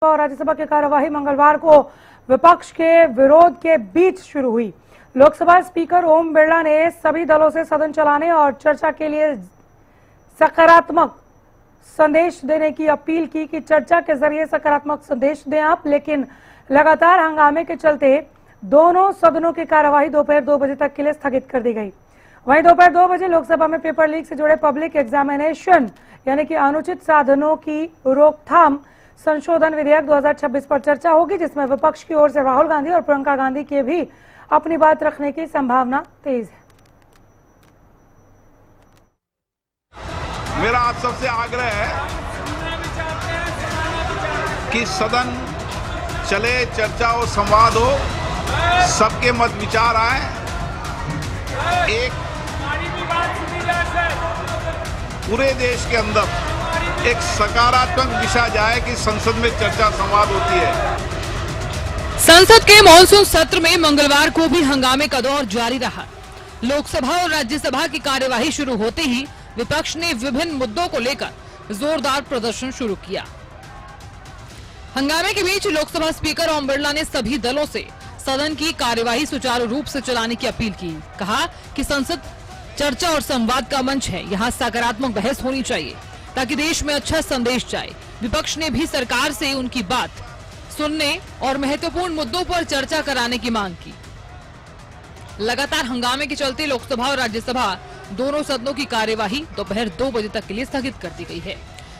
और राज्यसभा की कार्यवाही मंगलवार को विपक्ष के विरोध के बीच शुरू हुई। लोकसभा स्पीकर ओम बिरला ने सभी दलों से सदन चलाने और चर्चा के लिए सकारात्मक संदेश देने की अपील की कि चर्चा के जरिए सकारात्मक संदेश दें आप, लेकिन लगातार हंगामे के चलते दोनों सदनों की कार्यवाही दोपहर 2 बजे तक के लिए स्थगित कर दी गई। वहीं दोपहर 2 बजे लोकसभा में पेपर लीक से जुड़े पब्लिक एग्जामिनेशन यानी कि अनुचित साधनों की रोकथाम संशोधन विधेयक 2026 पर चर्चा होगी, जिसमें विपक्ष की ओर से राहुल गांधी और प्रियंका गांधी के भी अपनी बात रखने की संभावना तेज है। मेरा आप सबसे आग्रह है कि सदन चले, चर्चा हो, संवाद हो, सबके मत विचार आए, एक पूरे देश के अंदर एक सकारात्मक दिशा जाए कि संसद में चर्चा संवाद होती है। संसद के मॉनसून सत्र में मंगलवार को भी हंगामे का दौर जारी रहा। लोकसभा और राज्यसभा की कार्यवाही शुरू होते ही विपक्ष ने विभिन्न मुद्दों को लेकर जोरदार प्रदर्शन शुरू किया। हंगामे के बीच लोकसभा स्पीकर ओम बिरला ने सभी दलों से सदन की कार्यवाही सुचारू रूप से चलाने की अपील की। कहा कि संसद चर्चा और संवाद का मंच है, यहाँ सकारात्मक बहस होनी चाहिए ताकि देश में अच्छा संदेश जाए। विपक्ष ने भी सरकार से उनकी बात सुनने और महत्वपूर्ण मुद्दों पर चर्चा कराने की मांग की। लगातार हंगामे के चलते लोकसभा और राज्यसभा दोनों सदनों की कार्यवाही दोपहर 2 बजे तक के लिए स्थगित कर दी गई है।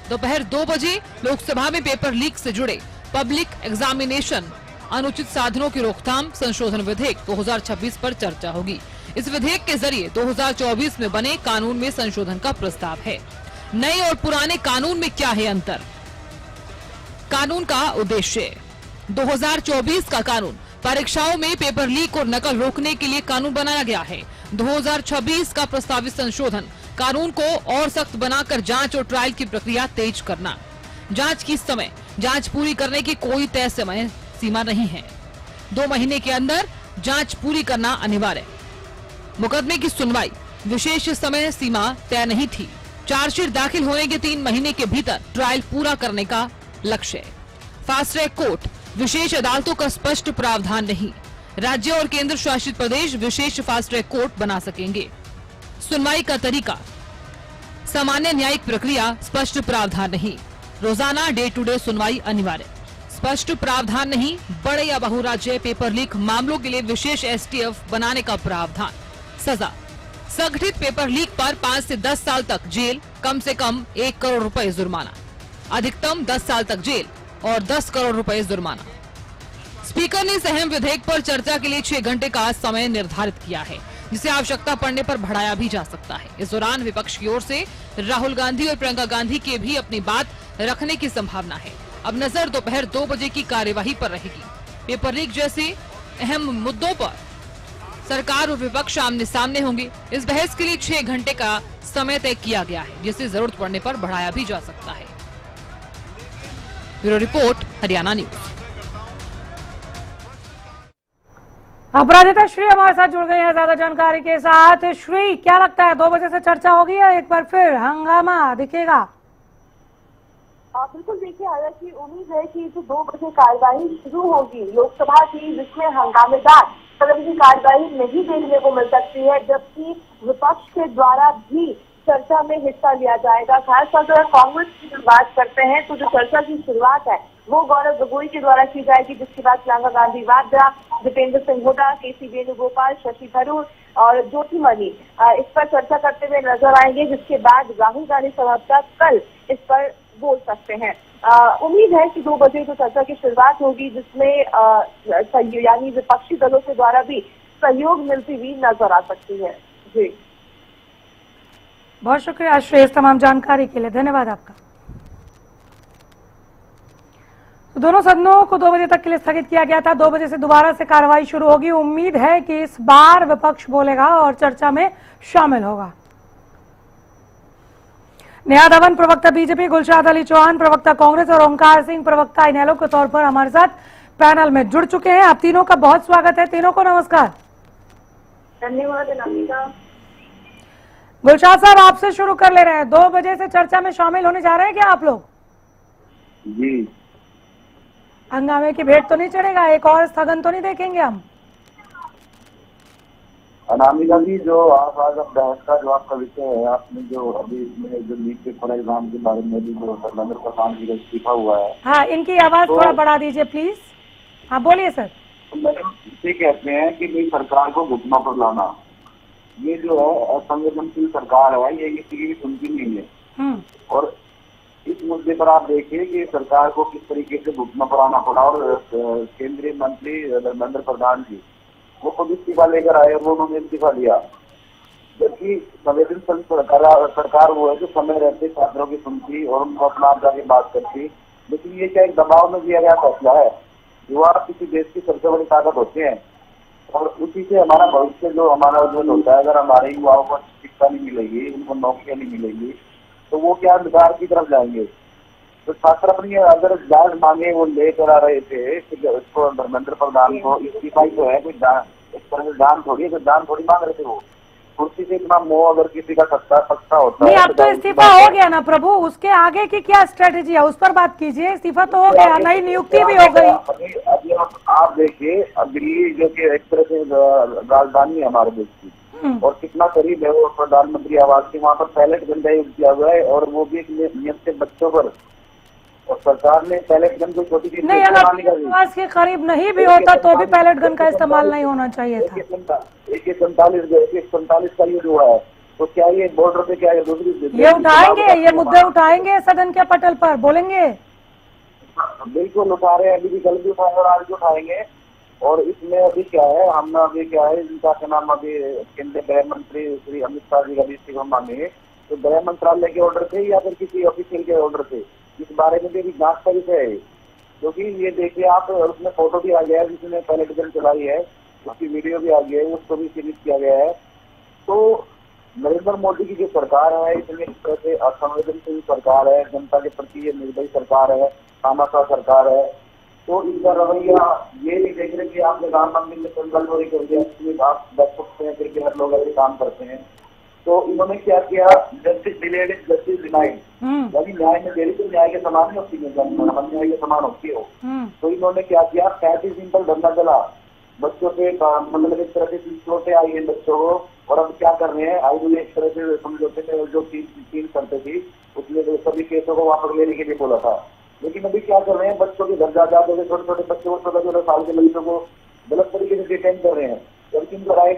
दोपहर 2 बजे लोकसभा में पेपर लीक से जुड़े पब्लिक एग्जामिनेशन अनुचित साधनों की रोकथाम संशोधन विधेयक 2026 पर चर्चा होगी। इस विधेयक के जरिए 2024 में बने कानून में संशोधन का प्रस्ताव है। नए और पुराने कानून में क्या है अंतर? कानून का उद्देश्य 2024 का कानून परीक्षाओं में पेपर लीक और नकल रोकने के लिए कानून बनाया गया है। 2026 का प्रस्तावित संशोधन कानून को और सख्त बनाकर जांच और ट्रायल की प्रक्रिया तेज करना। जांच की समय जांच पूरी करने की कोई तय समय सीमा नहीं है। 2 महीने के अंदर जांच पूरी करना अनिवार्य। मुकदमे की सुनवाई विशेष समय सीमा तय नहीं थी। चार्जशीट दाखिल होने के 3 महीने के भीतर ट्रायल पूरा करने का लक्ष्य है। फास्ट ट्रैक कोर्ट विशेष अदालतों का स्पष्ट प्रावधान नहीं। राज्य और केंद्र शासित प्रदेश विशेष फास्ट ट्रैक कोर्ट बना सकेंगे। सुनवाई का तरीका सामान्य न्यायिक प्रक्रिया, स्पष्ट प्रावधान नहीं। रोजाना डे टू डे सुनवाई अनिवार्य, स्पष्ट प्रावधान नहीं। बड़े या बहुराज्य पेपर लीक मामलों के लिए विशेष एसटीएफ बनाने का प्रावधान। सजा संगठित पेपर लीक पर 5 से 10 साल तक जेल, कम से कम 1 करोड़ रुपए जुर्माना, अधिकतम 10 साल तक जेल और 10 करोड़ रुपए जुर्माना। स्पीकर ने इस अहम विधेयक पर चर्चा के लिए 6 घंटे का समय निर्धारित किया है, जिसे आवश्यकता पड़ने पर बढ़ाया भी जा सकता है। इस दौरान विपक्ष की ओर से राहुल गांधी और प्रियंका गांधी के भी अपनी बात रखने की संभावना है। अब नजर दोपहर 2 बजे की कार्यवाही पर रहेगी। पेपर लीक जैसे अहम मुद्दों पर सरकार और विपक्ष आमने सामने होंगे। इस बहस के लिए 6 घंटे का समय तय किया गया है, जिसे जरूरत पड़ने पर बढ़ाया भी जा सकता है। Bureau report, Haryana news. Aparajita Shri हमारे साथ जुड़ गई है ज्यादा जानकारी के साथ। श्री, क्या लगता है 2 बजे से चर्चा होगी या एक बार फिर हंगामा दिखेगा? बिल्कुल, देखिए हालांकि उम्मीद है कि जो 2 बजे कार्यवाही शुरू होगी लोकसभा की, जिसमें हंगामेदार सदन की कार्यवाही नहीं देखने को मिल सकती है, जबकि विपक्ष के द्वारा भी चर्चा में हिस्सा लिया जाएगा। खासतौर पर कांग्रेस की बात करते हैं तो जो चर्चा की शुरुआत है वो गौरव गोगोई के द्वारा की जाएगी, जिसके बाद प्रियंका गांधी वाड्रा, दीपेंद्र सिंह हुड्डा, केसी वेणुगोपाल, शशि थरूर और ज्योतिमणि इस पर चर्चा करते हुए नजर आएंगे, जिसके बाद राहुल गांधी संभवतः कल इस पर बोल सकते हैं। उम्मीद है कि 2 बजे जो चर्चा की शुरुआत होगी, जिसमें यानी विपक्षी दलों के द्वारा भी सहयोग मिलती हुई नजर आ सकती है। जी, बहुत शुक्रिया श्रेयस, तमाम जानकारी के लिए धन्यवाद आपका। तो दोनों सदनों को 2 बजे तक के लिए स्थगित किया गया था। 2 बजे से दोबारा से कार्रवाई शुरू होगी। उम्मीद है कि इस बार विपक्ष बोलेगा और चर्चा में शामिल होगा। नेहा धवन प्रवक्ता बीजेपी, गुलशाद अली चौहान प्रवक्ता कांग्रेस और ओंकार सिंह प्रवक्ता इनेलो के तौर पर हमारे साथ पैनल में जुड़ चुके हैं। आप तीनों का बहुत स्वागत है। तीनों को नमस्कार। धन्यवाद अनामिका। गुलशाद साहब, आपसे शुरू कर ले रहे हैं। 2 बजे से चर्चा में शामिल होने जा रहे हैं क्या आप लोग? जी हंगामे की भेंट तो नहीं चढ़ेगा? एक और स्थगन तो नहीं देखेंगे हम? अनामिका जी, जो आप आज बहस का जो आपका विषय है, आपने जो अभी इसमें जो नीट पेपर एग्जाम के बारे में भी जो धर्मेंद्र प्रधान जी का इस्तीफा हुआ है। हाँ, इनकी आवाज थोड़ा बढ़ा दीजिए प्लीज। हाँ बोलिए सर। तो मैडम ये कहते हैं कि भाई सरकार को घुटनों पर लाना, ये जो है असंवेदनशील सरकार है, ये किसी की भी सुनती नहीं है। और इस मुद्दे पर आप देखिए कि सरकार को किस तरीके से घुटनों पर आना पड़ा। और केंद्रीय मंत्री धर्मेंद्र प्रधान जी वो खुद इस्तीफा लेकर आए और वो उन्होंने इस्तीफा दिया, जबकि संवेदनशील सरकार वो है जो समय रहते छात्रों की सुनती और उनको अपना आप जाके बात करती। लेकिन ये क्या एक दबाव में दिया गया फैसला है? युवा किसी देश की सबसे बड़ी ताकत होते हैं और उसी से हमारा भविष्य जो हमारा उज्जवल होता है। अगर हमारे युवाओं को शिक्षा नहीं मिलेगी, उनको नौकरियां नहीं मिलेगी, तो वो क्या अंधकार की तरफ जाएंगे। तो छात्र अपनी अगर जांच मांगे वो लेकर आ रहे थे, इसको धर्मेंद्र प्रधान को इस्तीफा ही तो है, कोई एक तरह से जान थोड़ी है, जान थोड़ी मांग रहे थे। वो कुर्सी से इतना मोह अगर किसी का पक्का होता नहीं, है। अब तो इस्तीफा हो गया ना प्रभु, उसके आगे की क्या स्ट्रेटेजी है उस पर बात कीजिए। इस्तीफा तो हो गया, नई नियुक्ति भी हो गई। अभी आप देखिए, दिल्ली जो कि एक तरह से राजधानी है हमारे देश की और कितना करीब है वो प्रधानमंत्री आवास के, वहाँ पर पैलेट गन का यूज किया हुआ है और वो भी नियत बच्चों पर। और सरकार ने पैलेट गन को छोटी चीज नहीं, अगर आवास के करीब नहीं भी होता तो भी पैलेट गन का इस्तेमाल नहीं होना चाहिए था। AK-47 का यूज हुआ है, तो क्या ये बॉर्डर पे क्या दूसरी ये उठाएंगे, ये मुद्दे उठाएंगे सदन के पटल पर, बोलेंगे? बिल्कुल उठा रहे हैं, अभी भी कल भी उठाए और आज भी उठाएंगे। और इसमें अभी क्या है, हमने अभी क्या है, इनका क्या नाम, अभी केंद्रीय गृह मंत्री श्री अमित शाह जी का भी इस्तीफा मांगे, तो गृह मंत्रालय के ऑर्डर थे या फिर किसी ऑफिशियल के ऑर्डर थे, इस बारे में भी जांच का विषय है। क्योंकि ये देखिए आप, उसमें फोटो भी आ गया है जिसने पैलेट गन चलाई है, उसकी वीडियो भी आ गई है, उसको भी सीमित किया गया है। तो नरेंद्र मोदी की जो सरकार है, इतनी तरह से असंवेदनशील सरकार है, जनता के प्रति ये निर्दयी सरकार है, तानाशाह सरकार है। तो इनका रवैया ये नहीं देख रहे कि आपने राम मंदिर में संगलवरी कर दिया, आप देख सकते हैं क्योंकि हर लोग ऐसे काम करते हैं। तो इन्होंने क्या किया, justice delayed is justice denied, यानी न्याय में देरी तो न्याय के समान नहीं होती है, न्याय के समान होती हो। तो इन्होंने क्या किया, 35 दिन तक धरना चला, बच्चों से मतलब एक तरह से चोटें आई है बच्चों को। और अब क्या कर रहे हैं, आज एक तरह से समझौते में जो तीन शर्तें थी उसमें तो सभी केसों को वापस लेने के लिए बोला था। लेकिन अभी क्या कर रहे हैं, बच्चों के घर जा छोटे छोटे बच्चों को, 14-14 साल के बच्चों को गलत तरीके से डिटेन कर रहे हैं, जबकि उनको राइट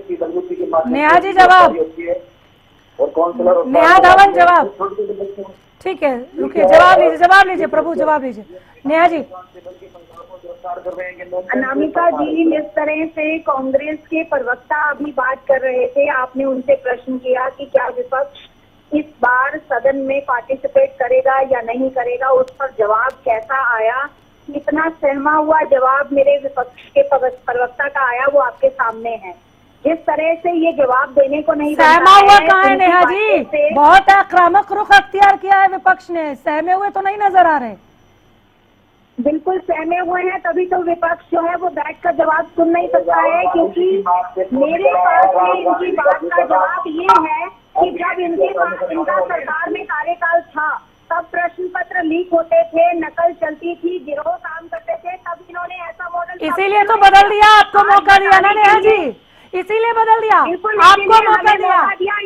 के माध्यम नेहा जी जवाब और काउंसलर नेहा धवन जवाब। ठीक है, रुकिए, जवाब लीजिए प्रभु, जवाब लीजिए। नेहा जी। अनामिका जी, जिस तरह से कांग्रेस के प्रवक्ता अभी बात कर रहे थे, आपने उनसे प्रश्न किया कि क्या विपक्ष इस बार सदन में पार्टिसिपेट करेगा या नहीं करेगा, उस पर जवाब कैसा आया? इतना सहमा हुआ जवाब मेरे विपक्ष के प्रवक्ता का आया, वो आपके सामने है। जिस तरह से ये जवाब देने को नहीं सहमा हुआ कहाँ है नेहा जी? बहुत आक्रामक रुख अख्तियार किया है विपक्ष ने, सहमे हुए तो नहीं नजर आ रहे। बिल्कुल सहमे हुए हैं, तभी तो विपक्ष जो है वो बैठ कर जवाब सुन नहीं सकता है। क्योंकि मेरे पास में इनकी बात का जवाब ये है कि जब इनका सरकार में कार्यकाल था तब प्रश्न पत्र लीक होते थे, नकल चलती थी, गिरोह काम करते थे, तब इन्होंने ऐसा मॉडल, इसीलिए तो बदल दिया, आपको मौका दिया ना नेहा जी, इसीलिए बदल दिया, आपको मौका दिया।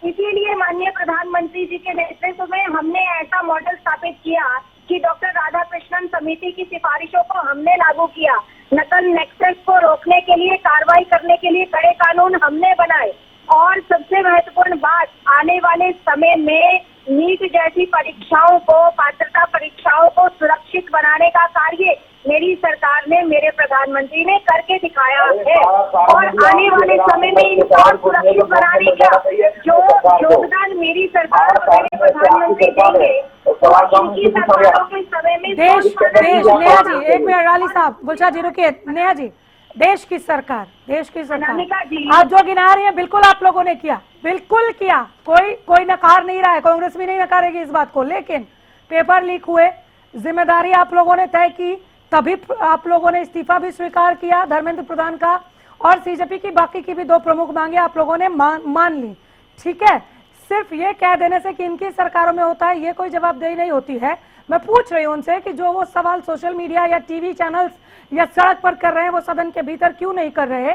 इसीलिए माननीय प्रधानमंत्री जी के नेतृत्व में हमने ऐसा मॉडल स्थापित किया कि डॉक्टर राधाकृष्णन समिति की सिफारिशों को हमने लागू किया। नकल नेक्सस को रोकने के लिए, कार्रवाई करने के लिए कड़े कानून हमने बनाए। और सबसे महत्वपूर्ण बात, आने वाले समय में नीट जैसी परीक्षाओं को, पात्रता परीक्षाओं को सुरक्षित बनाने का कार्य मेरी सरकार ने, मेरे प्रधानमंत्री ने करके दिखाया है। और आने वाले समय में इनको सुरक्षित बनाने का जो योगदान मेरी सरकार और मेरे प्रधानमंत्री देंगे, इनकी सरकारों के समय में देश नेहा जी, एक मिनट राली साहब, गुलशा जी रुकिए। नेहा जी, देश की सरकार आज जो गिना रही है, बिल्कुल आप लोगों ने किया, बिल्कुल किया, कोई नकार नहीं रहा है, कांग्रेस भी नहीं नकारेगी इस बात को। लेकिन पेपर लीक हुए, जिम्मेदारी आप लोगों ने तय की, तभी आप लोगों ने इस्तीफा भी स्वीकार किया धर्मेंद्र प्रधान का, और सीजेपी की बाकी की भी 2 प्रमुख मांगे आप लोगों ने मान ली। ठीक है, सिर्फ ये कह देने से कि इनकी सरकारों में होता है, ये कोई जवाबदेही नहीं होती है। मैं पूछ रही हूँ उनसे कि जो वो सवाल सोशल मीडिया या टीवी चैनल्स या सड़क पर कर रहे हैं वो सदन के भीतर क्यों नहीं कर रहे।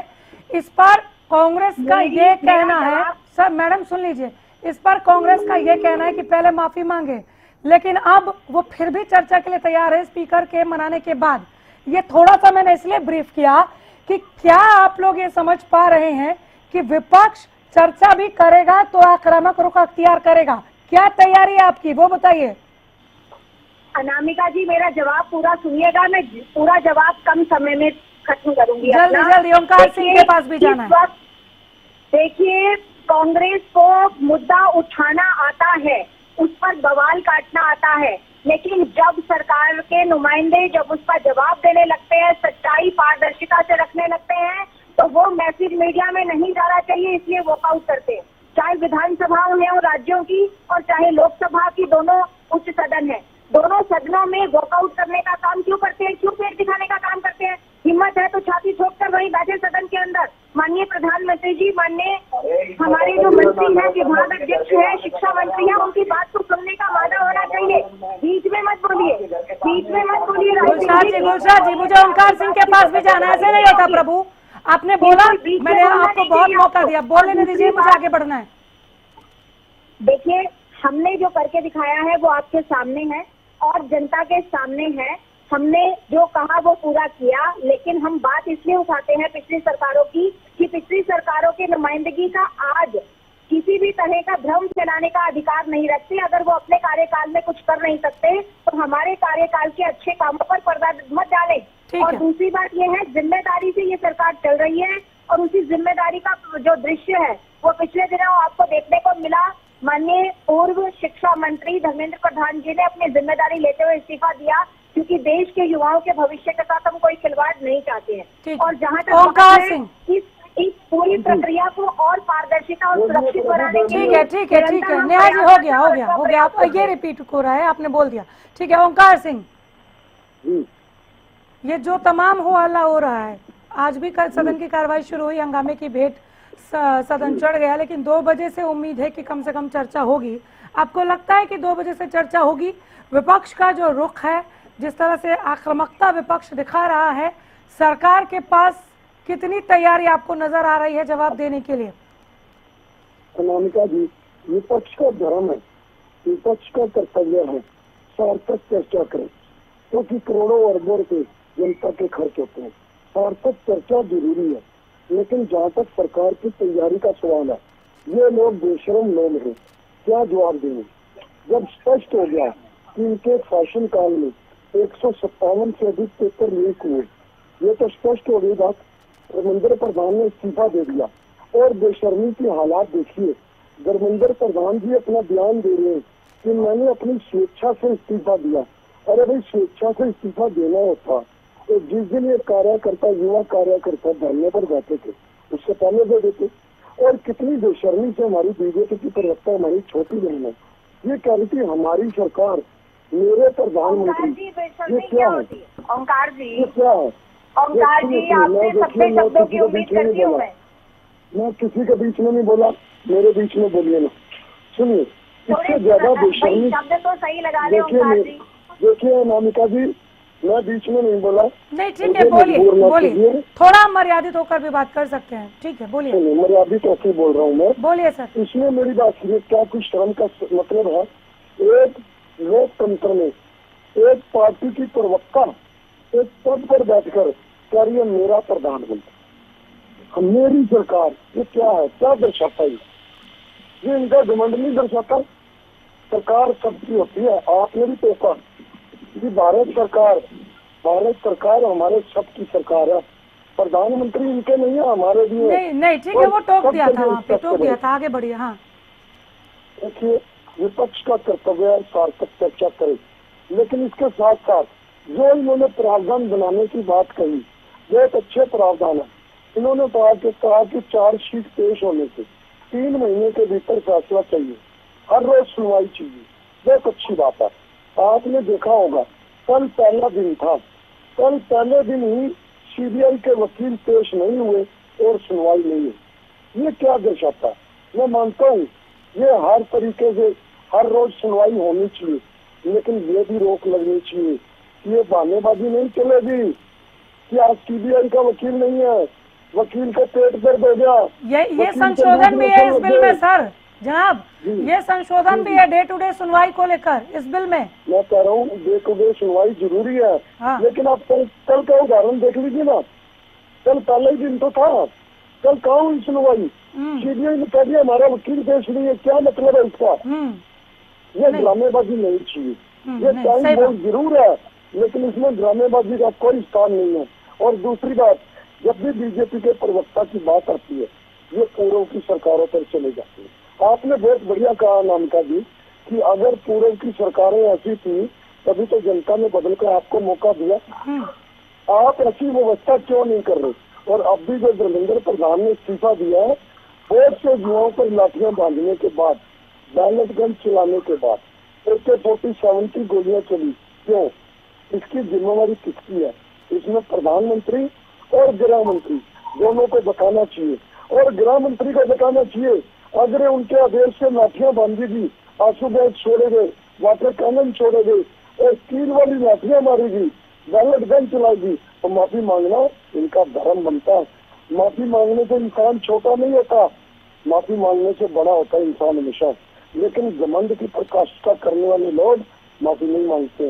इस पर कांग्रेस का ये कहना है, सर मैडम सुन लीजिए, इस पर कांग्रेस का ये कहना है कि पहले माफी मांगे, लेकिन अब वो फिर भी चर्चा के लिए तैयार है स्पीकर के मनाने के बाद। ये थोड़ा सा मैंने इसलिए ब्रीफ किया कि क्या आप लोग ये समझ पा रहे हैं कि विपक्ष चर्चा भी करेगा तो आक्रामक रुख अख्तियार करेगा। क्या तैयारी है आपकी वो बताइए। अनामिका जी मेरा जवाब पूरा सुनिएगा, मैं पूरा जवाब कम समय में खत्म करूंगी। जल्दी जल्दी ओंकार सिंह के पास भी जाना है। देखिए, कांग्रेस को मुद्दा उठाना आता है, उस पर बवाल काटना आता है, लेकिन जब सरकार के नुमाइंदे जब उसका जवाब देने लगते हैं, सच्चाई पारदर्शिता से रखने लगते हैं, तो वो मैसेज मीडिया में नहीं जाना चाहिए, इसलिए वॉकआउट करते हैं। चाहे विधानसभाओं में और राज्यों की और चाहे लोकसभा की, दोनों उच्च सदन है, दोनों सदनों में वॉकआउट करने का काम क्यों करते हैं, क्यों पेट दिखाने का काम करते हैं। हिम्मत है तो छाती ठोक कर वहीं बैठे सदन के अंदर। माननीय प्रधानमंत्री जी, माननीय हमारे जो मंत्री हैं, विभाग अध्यक्ष है, शिक्षा मंत्री है, उनकी बात को सुनने का वादा होना चाहिए। बीच में मत बोलिए, बीच में मत बोलिए। गुलशाद जी मुझे ओंकार सिंह के पास भी जाना है, ऐसे नहीं होता प्रभु। आपने बोला, मैंने आपको बहुत मौका दिया, बोलने दीजिए, मुझे आगे बढ़ना है। देखिए, हमने जो करके दिखाया है वो आपके सामने है और जनता के सामने है। हमने जो कहा वो पूरा किया, लेकिन हम बात इसलिए उठाते हैं पिछली सरकारों की कि पिछली सरकारों के नुमाइंदगी का आज किसी भी तरह का भ्रम फैलाने का अधिकार नहीं रखते। अगर वो अपने कार्यकाल में कुछ कर नहीं सकते तो हमारे कार्यकाल के अच्छे कामों पर पर्दा मत डालें। और दूसरी बात ये है, जिम्मेदारी से ये सरकार चल रही है और उसी जिम्मेदारी का जो दृश्य है वो पिछले दिनों आपको देखने को मिला। माननीय पूर्व शिक्षा मंत्री धर्मेंद्र प्रधान जी ने अपनी जिम्मेदारी लेते हुए इस्तीफा दिया, क्योंकि देश के युवाओं के भविष्य के साथ हम कोई खिलवाड़ नहीं चाहते हैं। और जहां तक इस पूरी प्रक्रिया को और पारदर्शिता और सुरक्षित बनाने के लिए ठीक है न्याय जी, हो गया आप ये रिपीट हो रहा है, आपने बोल दिया। ठीक है ओंकार सिंह, ये जो तमाम हो हल्ला हो रहा है, आज भी कल सदन की कार्रवाई शुरू हुई, हंगामे की भेंट सदन चढ़ गया, लेकिन 2 बजे से उम्मीद है कि कम से कम चर्चा होगी। आपको लगता है कि 2 बजे से चर्चा होगी? विपक्ष का जो रुख है, जिस तरह से आक्रामकता विपक्ष दिखा रहा है, सरकार के पास कितनी तैयारी आपको नजर आ रही है जवाब देने के लिए? अनामिका जी, विपक्ष का धर्म है, विपक्ष का कर्तव्य है सार्थक चर्चा करें, क्योंकि करोड़ों अरबों रुपए जनता के खर्च होते हैं। सार्थक चर्चा जरूरी है, लेकिन जहाँ तक सरकार की तैयारी का सवाल है, ये लोग बेशरम लोग हैं, क्या जवाब देंगे? जब स्पष्ट हो गया कि इनके शासन काल में 157 से अधिक पेपर लीक हुए, ये तो स्पष्ट हो गई बात। धर्मेंद्र प्रधान ने इस्तीफा दे दिया और बेशर्मी की हालात देखिए। धर्मेंद्र प्रधान जी अपना बयान दे रहे हैं कि मैंने अपनी स्वेच्छा से इस्तीफा दिया। अरे भाई, स्वेच्छा से इस्तीफा देना होता तो जिस दिन ये कार्यकर्ता, युवा कार्यकर्ता धरने पर बैठे थे, उससे पहले दे देते। और कितनी बेशर्मी से हमारी बीजेपी की प्रवक्ता, हमारी छोटी बहन है, ये कह रही थी हमारी सरकार, मेरे प्रधानमंत्री, ये क्या है? ओंकार जी, ये क्या है? ओंकार जी, आपसे सभ्य शब्दों की उम्मीद करती हूँ मैं किसी के बीच में नहीं बोला, मेरे बीच में बोलिए ना। सुनिए, इससे ज्यादा बेशर्मी शब्द तो सही लगा रहे ओंकार जी। देखिए अनामिका जी, मैं बीच में नहीं बोला। नहीं ठीक है, बोलिए, थोड़ा मर्यादित होकर भी बात कर सकते हैं। ठीक है, बोलिए। मर्यादित होकर बोल रहा हूँ मैं, बोलिए सर। इसमें मेरी बात सुनिए, क्या कुछ शर्म का मतलब है? एक लोकतंत्र में एक पार्टी की प्रवक्ता एक पद पर बैठकर कह रही है मेरा प्रधानमंत्री, मेरी सरकार, ये क्या है? क्या दर्शाता है? ये इनका घमंड नहीं दर्शाता? सरकार सबकी होती है, आपने भी टोका कि भारत सरकार हमारे सबकी सरकार है, प्रधानमंत्री इनके नहीं है, हमारे भी है। नहीं ठीक है, वो टोक दिया था, वहाँ पे टोक दिया था, आगे बढ़िए। हाँ देखिए, विपक्ष का कर्तव्य है सार्थक चर्चा करे, लेकिन इसके साथ साथ जो इन्होंने प्रावधान बनाने की बात कही, बहुत अच्छे प्रावधान है। इन्होंने कहा कि चार्जशीट पेश होने से 3 महीने के भीतर फैसला चाहिए, हर रोज सुनवाई चाहिए, बहुत अच्छी बात है। आपने देखा होगा, कल पहला दिन था, कल पहले दिन ही सीबीआई के वकील पेश नहीं हुए और सुनवाई नहीं हुई। ये क्या दर्शाता है? मैं मानता हूँ ये हर तरीके से हर रोज सुनवाई होनी चाहिए, लेकिन ये भी रोक लगनी चाहिए कि ये बहानेबाजी नहीं चलेगी कि आज सीबीआई का वकील नहीं है, वकील का पेट दर्द हो गया। ये वकील के संशोधन भी है इस लग बिल में गए। सर, जनाब, ये संशोधन भी है डे टू डे सुनवाई को लेकर इस बिल में। मैं कह रहा हूँ डे टू डे सुनवाई जरूरी है, हाँ। लेकिन आप कल का उदाहरण देख लीजिए ना, कल पहले ही दिन तो था, कल कहाँ हुई सुनवाई? सीबीआई ने कह दिया हमारा वकील पेश नहीं है, क्या मतलब है इसका? ये ड्रामेबाजी नहीं चाहिए। ये नहीं, टाइम सही बहुत जरूर है, लेकिन इसमें ड्रामेबाजी का कोई स्थान नहीं है। और दूसरी बात, जब भी बीजेपी के प्रवक्ता की बात आती है, ये पूर्व की सरकारों पर चले जाते हैं। आपने बहुत बढ़िया कहा नामिका जी कि अगर पूर्व की सरकारें ऐसी थी तभी तो जनता ने बदल कर आपको मौका दिया। आप ऐसी व्यवस्था क्यों नहीं कर रहे? और अब भी जो धर्मेंद्र प्रधान ने इस्तीफा दिया है, बहुत से युवाओं पर लाठियां बांधने के बाद, बैलेट गन चलाने के बाद AK-47 की गोलियां चली, क्यों? इसकी जिम्मेवारी किसकी है? इसमें प्रधानमंत्री और गृह मंत्री दोनों को बताना चाहिए। और गृह मंत्री को बताना चाहिए, अगर उनके आदेश से लाठियां बांधेगी, आंसू गैस छोड़ेंगे, वाटर कैनन छोड़ेंगे और तीर वाली लाठियां मारेगी, बैलेट गन चलाएगी, तो माफी मांगना इनका धर्म बनता है। माफी मांगने से इंसान छोटा नहीं होता, माफी मांगने से बड़ा होता है इंसान हमेशा। लेकिन घमंड की प्रकाशिता करने वाले लोग माफी नहीं मांगते।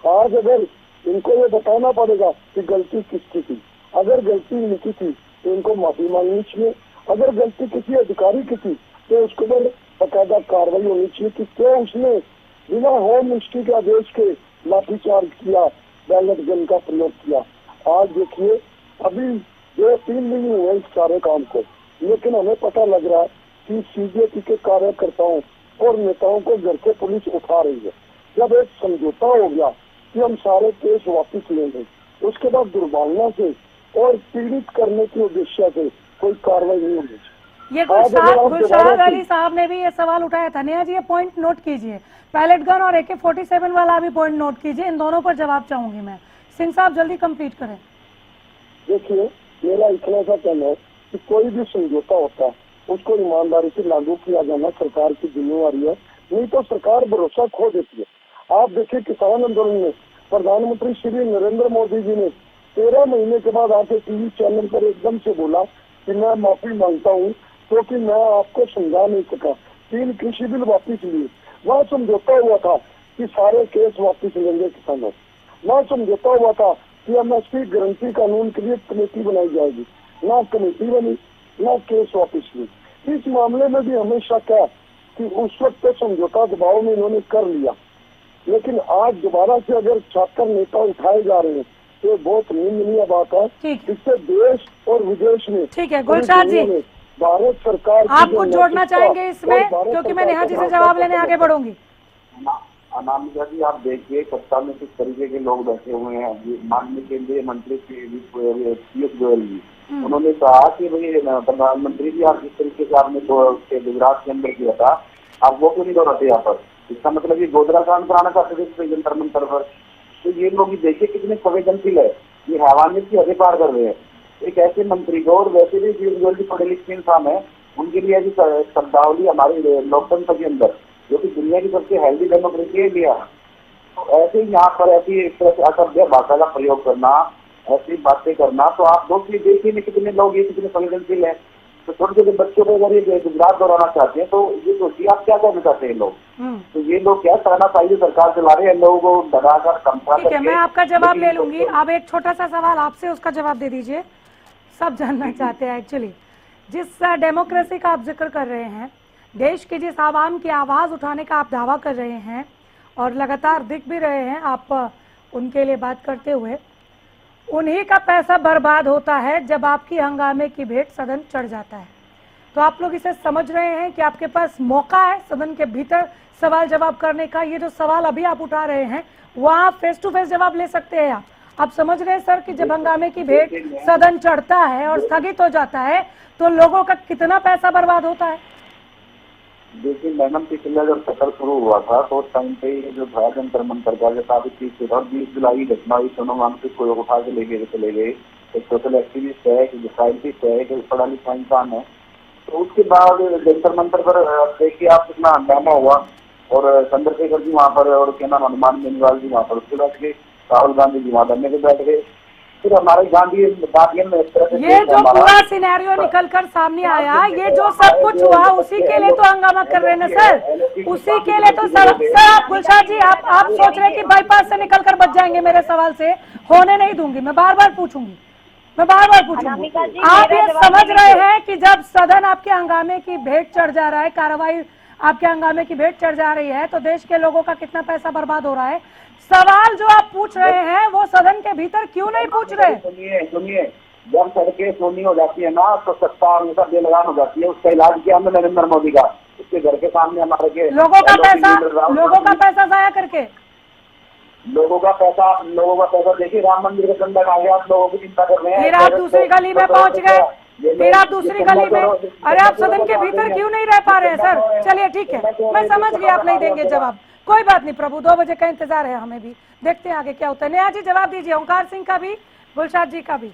आज अगर इनको ये बताना पड़ेगा कि गलती किसकी थी, अगर गलती इनकी थी तो इनको माफी मांगनी चाहिए, अगर गलती किसी अधिकारी की थी तो उसके ऊपर बाकायदा कार्रवाई होनी चाहिए कि क्यों उसने बिना होम मिनिस्ट्री के आदेश के लाठीचार्ज किया, बैलेट गन का प्रयोग किया। आज देखिए अभी 2-3 दिन हुए इस सारे काम को, लेकिन हमें पता लग रहा है कि सीबीआई के कार्यकर्ताओं और नेताओं को घर से पुलिस उठा रही है। जब एक समझौता हो गया कि हम सारे केस वापस लेंगे, उसके बाद दुर्भावना से और पीड़ित करने के उद्देश्य से कोई कार्रवाई नहीं होनी चाहिए। ये गुलशहाद अली साहब ने भी ये सवाल उठाया था। नेहा जी ये पॉइंट नोट कीजिए, पैलेट गन और AK-47 वाला भी पॉइंट नोट कीजिए, इन दोनों पर जवाब चाहूंगी मैं। सिंह साहब जल्दी कंप्लीट करें। देखिए मेरा इतना सा कहना है कि कोई भी समझौता होता है उसको ईमानदारी से लागू किया जाना सरकार की जिम्मेवारी है, नहीं तो सरकार भरोसा खो देती है। आप देखिए किसान आंदोलन में प्रधानमंत्री श्री नरेंद्र मोदी जी ने 13 महीने के बाद आके टीवी चैनल पर एकदम से बोला कि मैं माफी मांगता हूँ क्योंकि मैं आपको समझा नहीं सका। 3 कृषि बिल वापिस लिए, वहाँ समझौता हुआ था कि सारे केस वापिस लेंगे किसानों, वहाँ समझौता हुआ था कि MSP गारंटी कानून के लिए कमेटी बनाई जाएगी, ना कमेटी बनी ना केस वापिस ली। इस मामले में भी हमें शक है कि उस वक्त तो समझौता दबाव में इन्होंने कर लिया, लेकिन आज दोबारा से अगर छात्र नेता उठाए जा रहे हैं तो बहुत निंदनीय बात है। इससे देश और विदेश में, ठीक है गुलशहाद जी, भारत सरकार आप कुछ जोड़ना चाहेंगे इसमें, क्योंकि मैं नेहा जी से जवाब लेने आगे बढ़ूंगी। अनामिका जी आप देखिए सत्ता में किस तरीके के लोग बैठे हुए हैं। माननीय केंद्रीय मंत्री पीयूष गोयल जी, उन्होंने कहा कि भाई प्रधानमंत्री जी आप जिस तरीके से आपने गुजरात के अंदर किया था आप वो क्यों नहीं दोहराते यहाँ पर? इसका मतलब ये गोधरा कांड कराना चाहते थे जंतर मंतर पर। तो ये लोग देखिए कितने संवेदनशील है, ये हैवानियत की हदें पार कर रहे हैं। एक ऐसे मंत्री को, और वैसे भी पीयूष गोयल जी पढ़े लिखे इंसान है, उनके लिए ऐसी शब्दावली हमारे लोकतंत्र के अंदर जो कि दुनिया की सबसे हेल्दी डेमोक्रेसी है इंडिया, ऐसे ही यहाँ पर ऐसी असभ्य भाषा का प्रयोग करना, ऐसी बातें करना, तो आप लोग भी देखिए कितने लोग ये कितने संवेदनशील है। तो छोटे छोटे बच्चों को अगर ये गुजरात दोहराना चाहते हैं तो ये सोचिए आप क्या करना चाहते हैं लोग। तो ये लोग क्या तानाशाही सरकार चला रहे हैं, लोगों को डराकर धमका ठीक है, मैं आपका जवाब ले लूंगी। अब एक छोटा सा सवाल आपसे, उसका जवाब दे दीजिए। सब जानना चाहते हैं एक्चुअली, जिस डेमोक्रेसी का आप जिक्र कर रहे हैं, देश की जिस आवाम की आवाज उठाने का आप दावा कर रहे हैं और लगातार दिख भी रहे हैं आप उनके लिए बात करते हुए, उन्हीं का पैसा बर्बाद होता है जब आपकी हंगामे की भेंट सदन चढ़ जाता है। तो आप लोग इसे समझ रहे हैं कि आपके पास मौका है सदन के भीतर सवाल जवाब करने का। ये जो सवाल अभी आप उठा रहे हैं वहाँ फेस टू फेस जवाब ले सकते हैं आप समझ रहे हैं सर कि जब हंगामे की भेंट सदन चढ़ता है और स्थगित हो जाता है तो लोगों का कितना पैसा बर्बाद होता है। देखिए मैडम, पिछला जब सत्र शुरू हुआ था तो उस टाइम पे जो था जंतर मंतर का जो काफी चीज थी और 20 जुलाई घटना हुई, सोनम वांगचुक को उठा के लेके चले गए। एक सोशल एक्टिविस्ट है, एक साइंटिस्ट है, एक पढ़ा लिखा इंसान है। तो उसके बाद जंतर मंतर पर देखिए आप कितना हंगामा हुआ। और चंद्रशेखर जी वहाँ पर, और क्या नाम हनुमान बेनीवाल जी वहाँ पर उसके बैठ गए, राहुल गांधी जी वहाँ धरने पे बैठ गए। फिर हमारे गांधी गार्जियन में इस तरह से ये जो पूरा सिनेरियो निकल कर सामने आया, ये जो सब कुछ हुआ उसी के लिए तो हंगामा कर रहे हैं ना सर, उसी के लिए तो सर आप गुलशाद जी आप सोच रहे हैं कि बाईपास से निकल कर बच जाएंगे। मेरे सवाल से होने नहीं दूंगी, मैं बार बार पूछूंगी। आप ये समझ रहे हैं कि जब सदन आपके हंगामे की भेंट चढ़ जा रहा है, कार्रवाई आपके हंगामे की भेंट चढ़ जा रही है, तो देश के लोगों का कितना पैसा बर्बाद हो रहा है। सवाल जो आप पूछ रहे हैं वो सदन के भीतर क्यों नहीं पूछ रहे? सुनिए, जब सड़कें सोनी हो जाती है ना तो सत्ता हमेशा बेलगाम हो जाती है। उसका इलाज किया हमने नरेंद्र मोदी का, उसके घर के सामने हमारे के लोगों का पैसा जाया करके, लोगों का पैसा देखिए, राम मंदिर के संदर्भ आगे आप लोगों की चिंता कर रहे हैं। फिर आप दूसरी गली में पहुंच गए, फिर आप दूसरी गली में, अरे आप सदन के भीतर क्यों नहीं रह पा रहे हैं सर? चलिए ठीक है, मैं समझ गई आप नहीं देंगे जवाब, कोई बात नहीं प्रभु, 2 बजे का इंतजार है हमें भी, देखते हैं आगे क्या होता है। नेहा जी जवाब दीजिए, ओंकार सिंह का भी, गुलशाद जी का भी।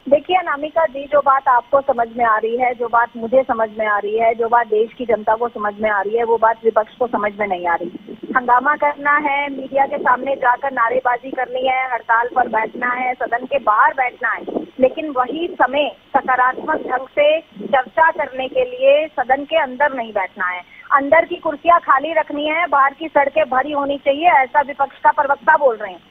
देखिए अनामिका जी, जो बात आपको समझ में आ रही है, जो बात मुझे समझ में आ रही है, जो बात देश की जनता को समझ में आ रही है, वो बात विपक्ष को समझ में नहीं आ रही। हंगामा करना है, मीडिया के सामने जाकर नारेबाजी करनी है, हड़ताल पर बैठना है, सदन के बाहर बैठना है, लेकिन वही समय सकारात्मक ढंग से चर्चा करने के लिए सदन के अंदर नहीं बैठना है। अंदर की कुर्सियां खाली रखनी है, बाहर की सड़कें भरी होनी चाहिए, ऐसा विपक्ष का प्रवक्ता बोल रहे हैं।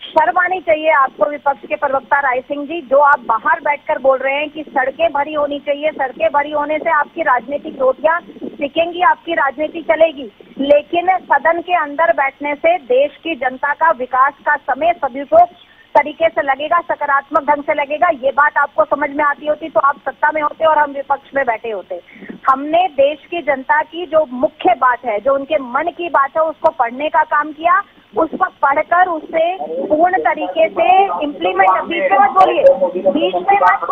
शर्म आनी चाहिए आपको विपक्ष के प्रवक्ता राय सिंह जी, जो आप बाहर बैठकर बोल रहे हैं कि सड़कें भरी होनी चाहिए। सड़कें भरी होने से आपकी राजनीतिक रोटियां सिकेंगी, आपकी राजनीति चलेगी, लेकिन सदन के अंदर बैठने से देश की जनता का विकास का समय सदुपयोग तरीके से लगेगा, सकारात्मक ढंग से लगेगा। ये बात आपको समझ में आती होती तो आप सत्ता में होते और हम विपक्ष में बैठे होते। हमने देश की जनता की जो मुख्य बात है, जो उनके मन की बात है, उसको पढ़ने का काम किया, उसको पढ़कर उससे पूर्ण तरीके से इम्प्लीमेंट। बीच में मत बोलिए, बीच में मत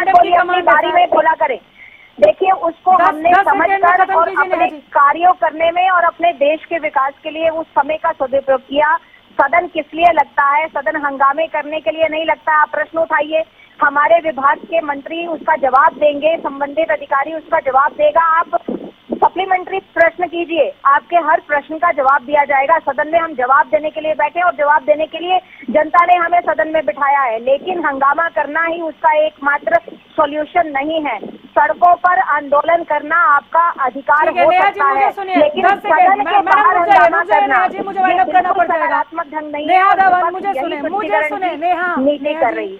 बोलिए, अपनी बारी में बोला करें। देखिए उसको हमने समझकर और अपने कार्यों करने में और अपने देश के विकास के लिए उस समय का सदुपयोग किया। सदन किस लिए लगता है? सदन हंगामे करने के लिए नहीं लगता है। आप प्रश्न उठाइए, हमारे विभाग के मंत्री उसका जवाब देंगे, संबंधित अधिकारी उसका जवाब देगा। आप सप्लीमेंट्री प्रश्न कीजिए, आपके हर प्रश्न का जवाब दिया जाएगा। सदन में हम जवाब देने के लिए बैठे और जवाब देने के लिए जनता ने हमें सदन में बिठाया है, लेकिन हंगामा करना ही उसका एकमात्र सॉल्यूशन नहीं है। सड़कों पर आंदोलन करना आपका अधिकार हो सकता है, लेकिन सदन के बाहर हंगामा करना सकारात्मक ढंग नहीं है। नीति कर रही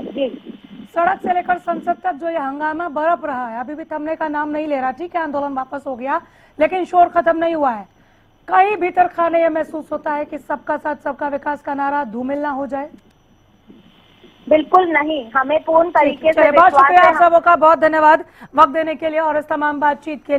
जी। सड़क से लेकर संसद तक जो ये हंगामा बरप रहा है, अभी भी थमने का नाम नहीं ले रहा। ठीक है, आंदोलन वापस हो गया, लेकिन शोर खत्म नहीं हुआ है। कहीं भीतर खाने ये महसूस होता है कि सबका साथ सबका विकास का नारा धूमिल ना हो जाए? बिल्कुल नहीं, हमें पूर्ण तरीके से बहुत शुक्रिया आप सबों का, बहुत धन्यवाद वक्त देने के लिए और इस तमाम बातचीत के लिए।